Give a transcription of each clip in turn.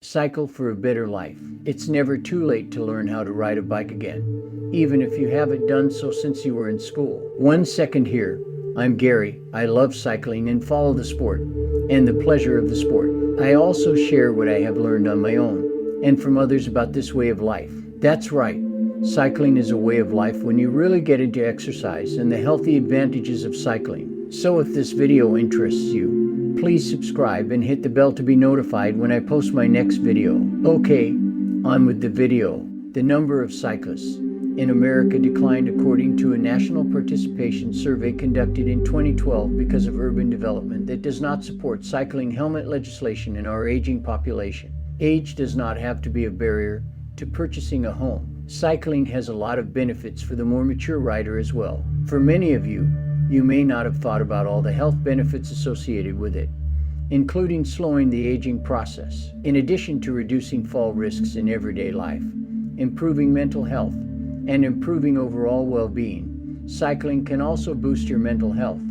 Cycle for a better life. It's never too late to learn how to ride a bike again, even if you haven't done so since you were in school. 1 second here. I'm Gary. I love cycling and follow the sport and the pleasure of the sport. I also share what I have learned on my own and from others about this way of life. That's right. Cycling is a way of life when you really get into exercise and the healthy advantages of cycling. So if this video interests you, please subscribe and hit the bell to be notified when I post my next video. Okay, on with the video. The number of cyclists in America declined according to a national participation survey conducted in 2012 because of urban development that does not support cycling helmet legislation in our aging population. Age does not have to be a barrier to purchasing a home. Cycling has a lot of benefits for the more mature rider as well. For many of you, you may not have thought about all the health benefits associated with it, including slowing the aging process. In addition to reducing fall risks in everyday life, improving mental health, and improving overall well-being, cycling can also boost your mental health,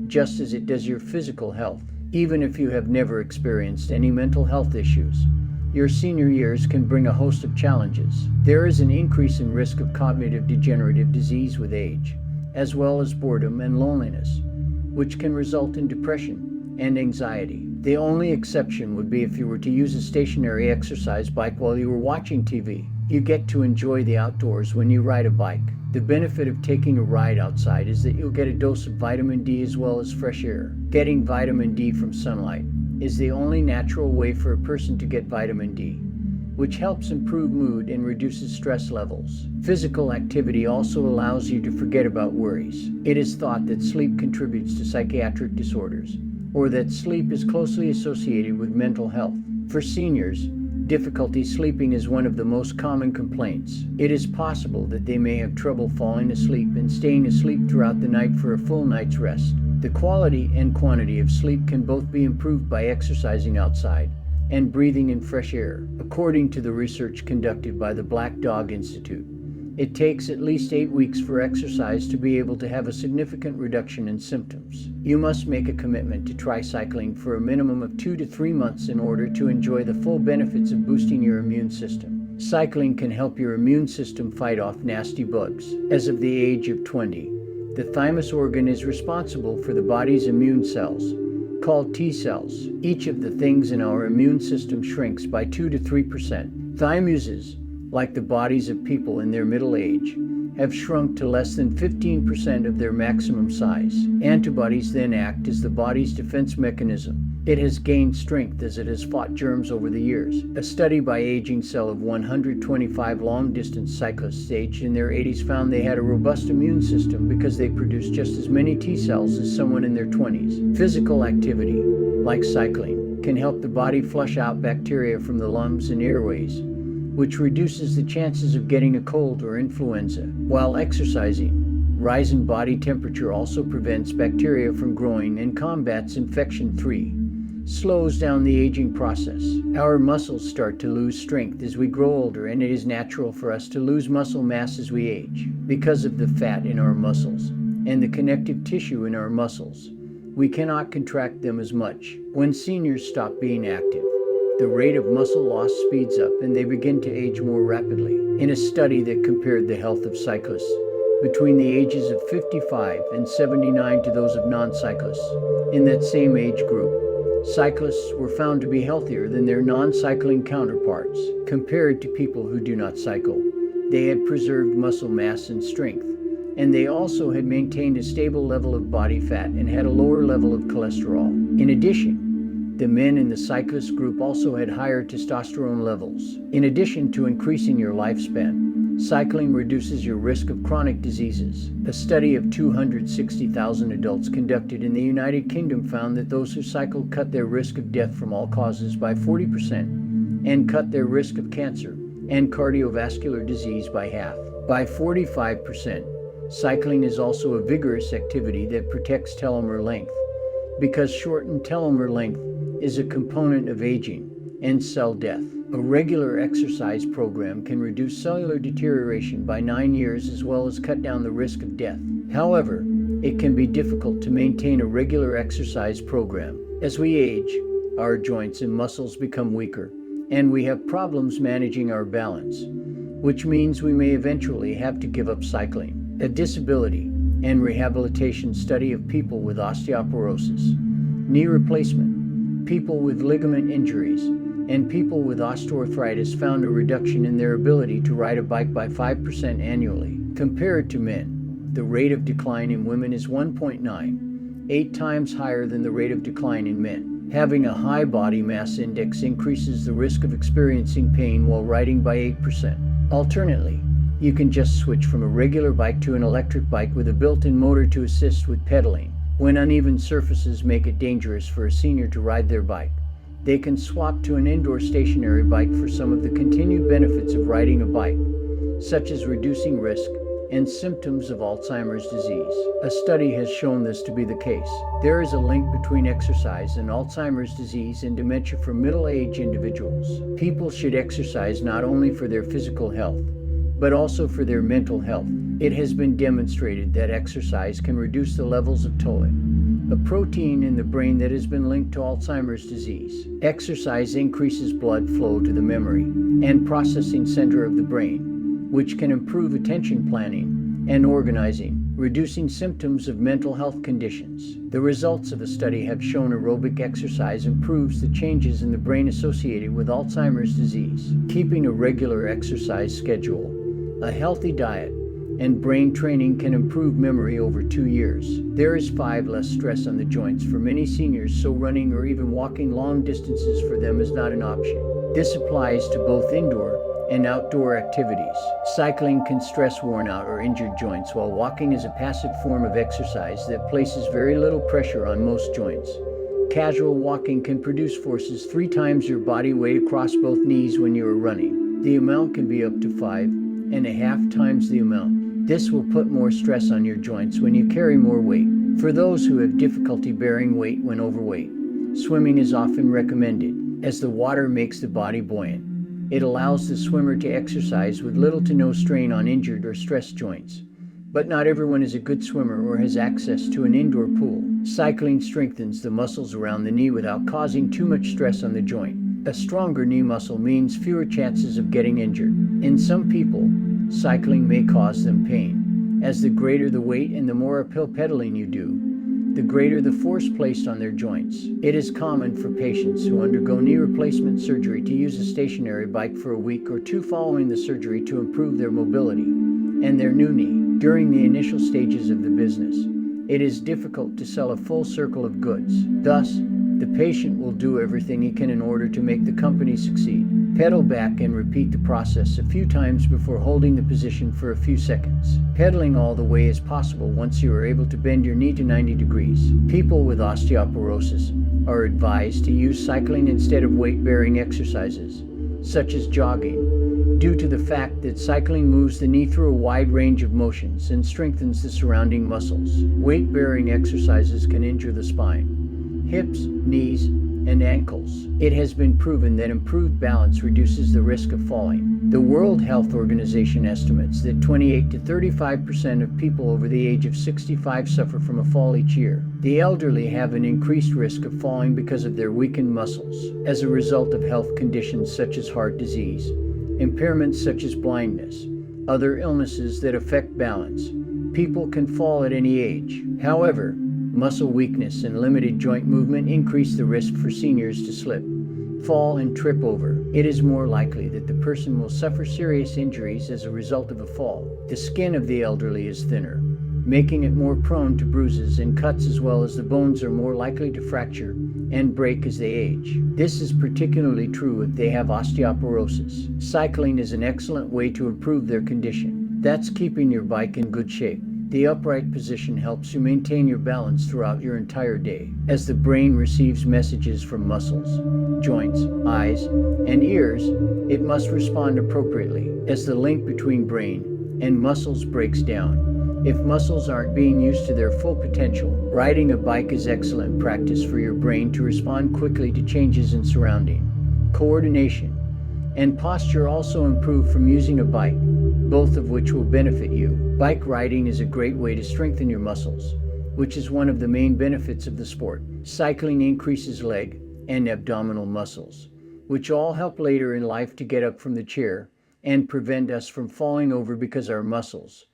just as it does your physical health. Even if you have never experienced any mental health issues, your senior years can bring a host of challenges. There is an increase in risk of cognitive degenerative disease with age, as well as boredom and loneliness, which can result in depression and anxiety. The only exception would be if you were to use a stationary exercise bike while you were watching TV. You get to enjoy the outdoors when you ride a bike. The benefit of taking a ride outside is that you'll get a dose of vitamin D as well as fresh air. Getting vitamin D from sunlight is the only natural way for a person to get vitamin D, which helps improve mood and reduces stress levels. Physical activity also allows you to forget about worries. It is thought that sleep contributes to psychiatric disorders, or that sleep is closely associated with mental health. For seniors, difficulty sleeping is one of the most common complaints. It is possible that they may have trouble falling asleep and staying asleep throughout the night for a full night's rest. The quality and quantity of sleep can both be improved by exercising outside and breathing in fresh air. According to the research conducted by the Black Dog Institute, it takes at least 8 weeks for exercise to be able to have a significant reduction in symptoms. You must make a commitment to try cycling for a minimum of 2 to 3 months in order to enjoy the full benefits of boosting your immune system. Cycling can help your immune system fight off nasty bugs. As of the age of 20, the thymus organ is responsible for the body's immune cells, called T cells. Each of the things in our immune system shrinks by 2 to 3%. Thymuses, like the bodies of people in their middle age, have shrunk to less than 15% of their maximum size. Antibodies then act as the body's defense mechanism. It has gained strength as it has fought germs over the years. A study by Aging Cell of 125 long-distance cyclists aged in their 80s found they had a robust immune system because they produced just as many T cells as someone in their 20s. Physical activity, like cycling, can help the body flush out bacteria from the lungs and airways, which reduces the chances of getting a cold or influenza. While exercising, rising body temperature also prevents bacteria from growing and combats infection-free, slows down the aging process. Our muscles start to lose strength as we grow older, and it is natural for us to lose muscle mass as we age. Because of the fat in our muscles and the connective tissue in our muscles, we cannot contract them as much. When seniors stop being active, the rate of muscle loss speeds up and they begin to age more rapidly. In a study that compared the health of cyclists between the ages of 55 and 79 to those of non-cyclists in that same age group, cyclists were found to be healthier than their non-cycling counterparts. Compared to people who do not cycle, they had preserved muscle mass and strength, and they also had maintained a stable level of body fat and had a lower level of cholesterol. In addition, the men in the cyclist group also had higher testosterone levels. In addition to increasing your lifespan, cycling reduces your risk of chronic diseases. A study of 260,000 adults conducted in the United Kingdom found that those who cycled cut their risk of death from all causes by 40% and cut their risk of cancer and cardiovascular disease by half. By 45%, cycling is also a vigorous activity that protects telomere length, because shortened telomere length is a component of aging and cell death. A regular exercise program can reduce cellular deterioration by 9 years as well as cut down the risk of death. However, it can be difficult to maintain a regular exercise program. As we age, our joints and muscles become weaker, and we have problems managing our balance, which means we may eventually have to give up cycling. A disability and rehabilitation study of people with osteoporosis, knee replacement, people with ligament injuries, and people with osteoarthritis found a reduction in their ability to ride a bike by 5% annually. Compared to men, the rate of decline in women is 1.9, 8 times higher than the rate of decline in men. Having a high body mass index increases the risk of experiencing pain while riding by 8%. Alternately, you can just switch from a regular bike to an electric bike with a built-in motor to assist with pedaling. When uneven surfaces make it dangerous for a senior to ride their bike, they can swap to an indoor stationary bike for some of the continued benefits of riding a bike, such as reducing risk and symptoms of Alzheimer's disease. A study has shown this to be the case. There is a link between exercise and Alzheimer's disease and dementia for middle-aged individuals. People should exercise not only for their physical health, but also for their mental health. It has been demonstrated that exercise can reduce the levels of taurin, a protein in the brain that has been linked to Alzheimer's disease. Exercise increases blood flow to the memory and processing center of the brain, which can improve attention planning and organizing, reducing symptoms of mental health conditions. The results of a study have shown aerobic exercise improves the changes in the brain associated with Alzheimer's disease. Keeping a regular exercise schedule, a healthy diet, and brain training can improve memory over 2 years. There is 5 less stress on the joints for many seniors, so running or even walking long distances for them is not an option. This applies to both indoor and outdoor activities. Cycling can stress worn out or injured joints, while walking is a passive form of exercise that places very little pressure on most joints. Casual walking can produce forces 3 times your body weight across both knees when you are running. The amount can be up to 5.5 times the amount. This will put more stress on your joints when you carry more weight. For those who have difficulty bearing weight when overweight, swimming is often recommended, as the water makes the body buoyant. It allows the swimmer to exercise with little to no strain on injured or stressed joints. But not everyone is a good swimmer or has access to an indoor pool. Cycling strengthens the muscles around the knee without causing too much stress on the joint. A stronger knee muscle means fewer chances of getting injured. In some people, cycling may cause them pain, as the greater the weight and the more uphill pedaling you do, the greater the force placed on their joints. It is common for patients who undergo knee replacement surgery to use a stationary bike for a week or 2 following the surgery to improve their mobility and their new knee. During the initial stages of the business, it is difficult to sell a full circle of goods. Thus, the patient will do everything he can in order to make the company succeed. Pedal back and repeat the process a few times before holding the position for a few seconds. Pedaling all the way is possible once you are able to bend your knee to 90 degrees. People with osteoporosis are advised to use cycling instead of weight-bearing exercises, such as jogging, due to the fact that cycling moves the knee through a wide range of motions and strengthens the surrounding muscles. Weight-bearing exercises can injure the spine, hips, knees, and ankles. It has been proven that improved balance reduces the risk of falling. The World Health Organization estimates that 28 to 35% of people over the age of 65 suffer from a fall each year. The elderly have an increased risk of falling because of their weakened muscles, as a result of health conditions such as heart disease, impairments such as blindness, other illnesses that affect balance. People can fall at any age. However, muscle weakness and limited joint movement increase the risk for seniors to slip, fall, and trip over. It is more likely that the person will suffer serious injuries as a result of a fall. The skin of the elderly is thinner, making it more prone to bruises and cuts, as well as the bones are more likely to fracture and break as they age. This is particularly true if they have osteoporosis. Cycling is an excellent way to improve their condition. That's keeping your bike in good shape. The upright position helps you maintain your balance throughout your entire day. As the brain receives messages from muscles, joints, eyes, and ears, it must respond appropriately. As the link between brain and muscles breaks down, if muscles aren't being used to their full potential, riding a bike is excellent practice for your brain to respond quickly to changes in surrounding. Coordination and posture also improve from using a bike, both of which will benefit you. Bike riding is a great way to strengthen your muscles, which is one of the main benefits of the sport. Cycling increases leg and abdominal muscles, which all help later in life to get up from the chair and prevent us from falling over because our muscles,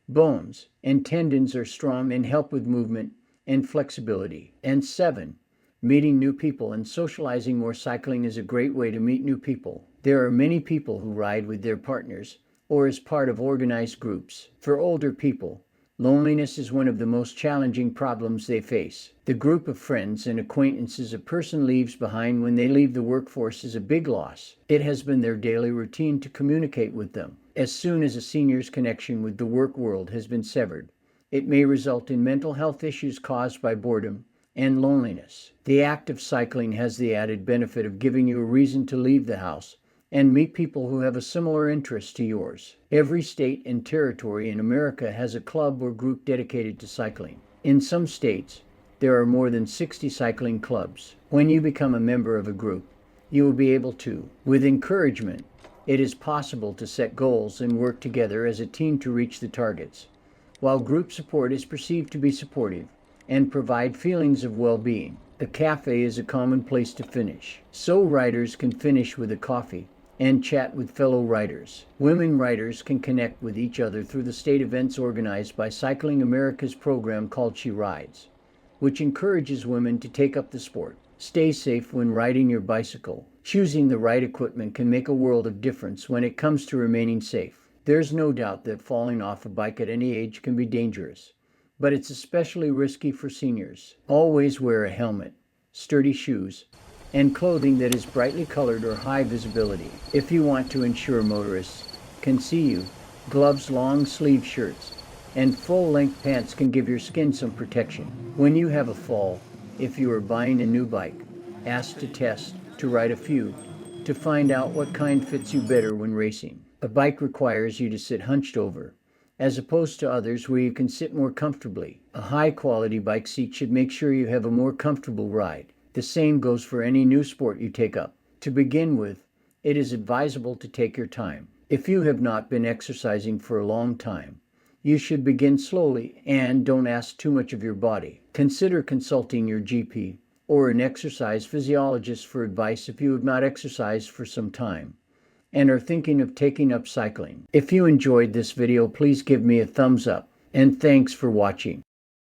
bones, and tendons are strong and help with movement and flexibility. And 7, meeting new people and socializing more. Cycling is a great way to meet new people. There are many people who ride with their partners or as part of organized groups. For older people, loneliness is one of the most challenging problems they face. The group of friends and acquaintances a person leaves behind when they leave the workforce is a big loss. It has been their daily routine to communicate with them. As soon as a senior's connection with the work world has been severed, it may result in mental health issues caused by boredom and loneliness. The act of cycling has the added benefit of giving you a reason to leave the house and meet people who have a similar interest to yours. Every state and territory in America has a club or group dedicated to cycling. In some states, there are more than 60 cycling clubs. When you become a member of a group, you will be able to, with encouragement, it is possible to set goals and work together as a team to reach the targets. While group support is perceived to be supportive and provide feelings of well-being, a cafe is a common place to finish. So riders can finish with a coffee and chat with fellow riders. Women riders can connect with each other through the state events organized by Cycling America's program called She Rides, which encourages women to take up the sport. Stay safe when riding your bicycle. Choosing the right equipment can make a world of difference when it comes to remaining safe. There's no doubt that falling off a bike at any age can be dangerous, but it's especially risky for seniors. Always wear a helmet, sturdy shoes, and clothing that is brightly colored or high visibility. If you want to ensure motorists can see you, gloves, long sleeve shirts, and full-length pants can give your skin some protection. When you have a fall, if you are buying a new bike, ask to test, to ride a few, to find out what kind fits you better when racing. A bike requires you to sit hunched over, as opposed to others where you can sit more comfortably. A high-quality bike seat should make sure you have a more comfortable ride. The same goes for any new sport you take up. To begin with, it is advisable to take your time. If you have not been exercising for a long time, you should begin slowly and don't ask too much of your body. Consider consulting your GP or an exercise physiologist for advice if you have not exercised for some time and are thinking of taking up cycling. If you enjoyed this video, please give me a thumbs up, and thanks for watching.